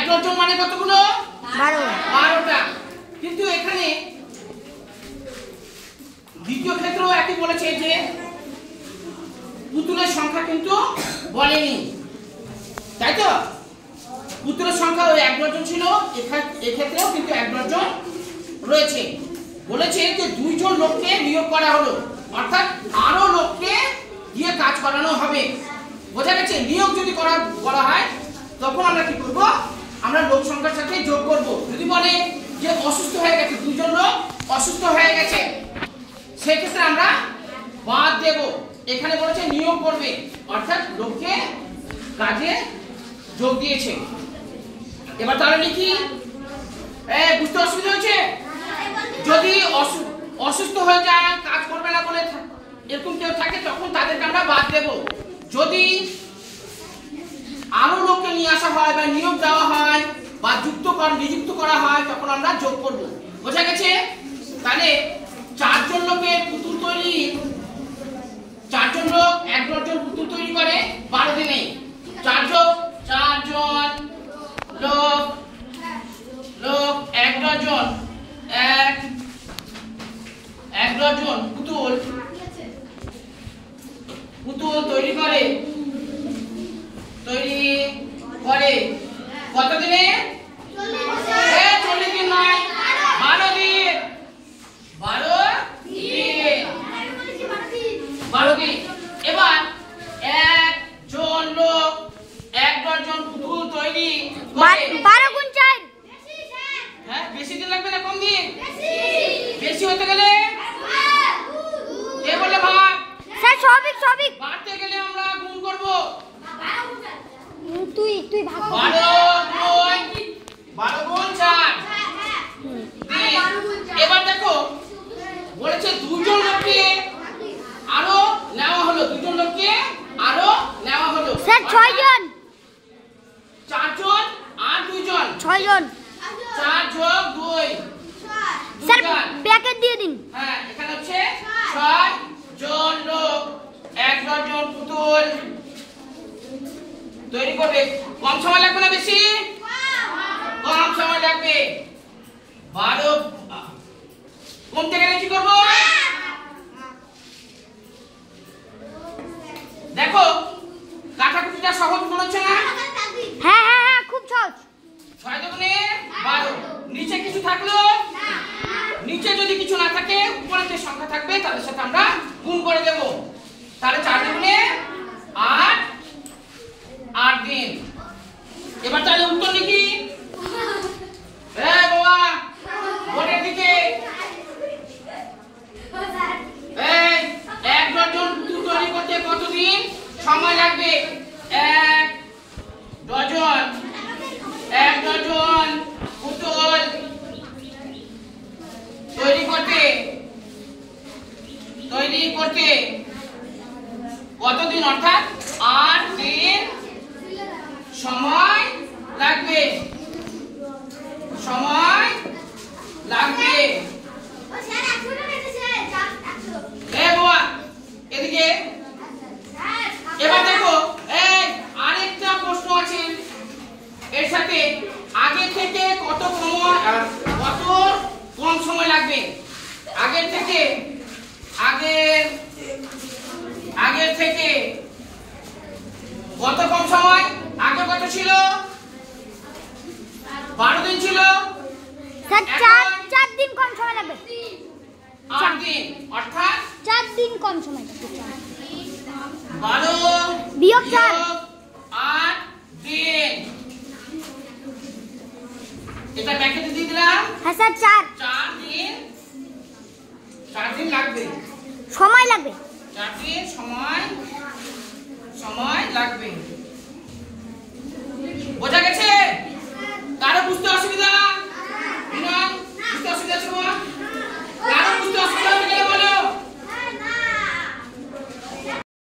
Dozen মানে কতগুলো? 12টা। কিন্তু এখানে দ্বিতীয় ক্ষেত্রেও একই বলেছে যে পুতুলের সংখ্যা কিন্তু বলেনি, তাই তো? পুতুলের সংখ্যা ওই 1 ডজন ছিল, এক্ষেত্রেও কিন্তু 1 ডজন রয়েছে। বলেছে যে 2 জন লোককে নিয়োগ করা হলো, অর্থাৎ আরো লোককে দিয়ে কাজ করানো হবে। বোঝা গেছে? নিয়োগ যদি করা হয় তখন আমরা কি করব? আমরা লোক সংখ্যার সাথে যোগ করব। যদি বলে যে অসুস্থ হয়ে গেছে, 2 জন লোক অসুস্থ হয়ে গেছে, সেই ক্ষেত্রে আমরা বাদ দেব। এখানে বলেছে নিয়োগ করবে, অর্থাৎ লোককে কাজে যোগ দিয়েছে। এবার তাহলে লিখি। বুঝতে অসুবিধা হচ্ছে? যদি অসুস্থ হয়ে যায়, কাজ করবে না বলে এরকম কেউ থাকে, তখন তাদেরকে আমরা বাদ দেব। যদি আরো লোককে নিয়ে আসা হয় বা নিয়োগ দেওয়া হয় বা নিযুক্ত করা হয়, তখন আমরা যোগ করব। বোঝা গেছে? তাহলে 4 জন লোকের পুতুল তৈরি, 4 জন লোক 1 ডজন পুতুল তৈরি করে 12 দিনে। 4 জন লোক 1 ডজন 1 ডজন পুতুল তৈরি করে কত দিনে? 40 দিন নয়, 12 দিন। 12 দিন। এবার 1 জন লোক 1 ডজন পুতুল তৈরি করে 12 গুণ 4। হ্যাঁ, বেশি দিন লাগবে না কম দিন? বেশি হতে গেলে কে বলে ভাগ? স্যার সবিক বাড়তে গেলে আমরা গুণ করব। তুই ভাগ। 12 গুণ 4। এবার দেখো বলেছে 2 জন লোককে আরো নেওয়া হলো, 2 জন লোককে আরো নেওয়া হলো। স্যার 6 জন। 4 জন আর 2 জন, 6 জন। 4 যোগ 2 স্যার ব্র্যাকেট দিয়ে দিন। হ্যাঁ, এখানে হচ্ছে 6 জন লোক 1 ডজন পুতুল তৈরি করবে। কম সময় লাগবে না বেশি? কম সময় লাগবে। 12 কমতে গেলে কি করব? দেখো কাটাকুটিটা সহজ মনে হচ্ছে না? হ্যাঁ খুব সহজ। 6 দুগুণে 12। নিচে কিছু থাকলো? নিচে যদি কিছু না থাকে, উপরে যে সংখ্যা থাকবে তাদের সাথে আমরা গুণ করে দেব। তাহলে 4 দুগুণে 8 দিন। এবার তাহলে উত্তর লিখি। বাবা বোর্ডের দিকে। 1 ডজন পুতুল তৈরি করতে কত দিন সময় লাগবে? 1 ডজন পুতুল তৈরি করতে কতদিন, অর্থাৎ 8 দিন সময় লাগবে। বাবা এদিকে। এবার দেখো আরেকটা প্রশ্ন আছে এর সাথে, আগে থেকে কত কম সময় লাগবে? আগের থেকে কত কম সময়? আগে কত ছিল? 12 দিন ছিল। স্যার 4 দিন কম সময় লাগবে। 8 দিন, অর্থাৎ 4 দিন কম সময় লাগবে। 12 বিয়োগ 4 8 দিন। এটা ব্র্যাকেটে দিয়ে দিলাম। হ্যাঁ স্যার 4 দিন লাগবে। সময় লাগবে। 4 দিন সময় লাগবে।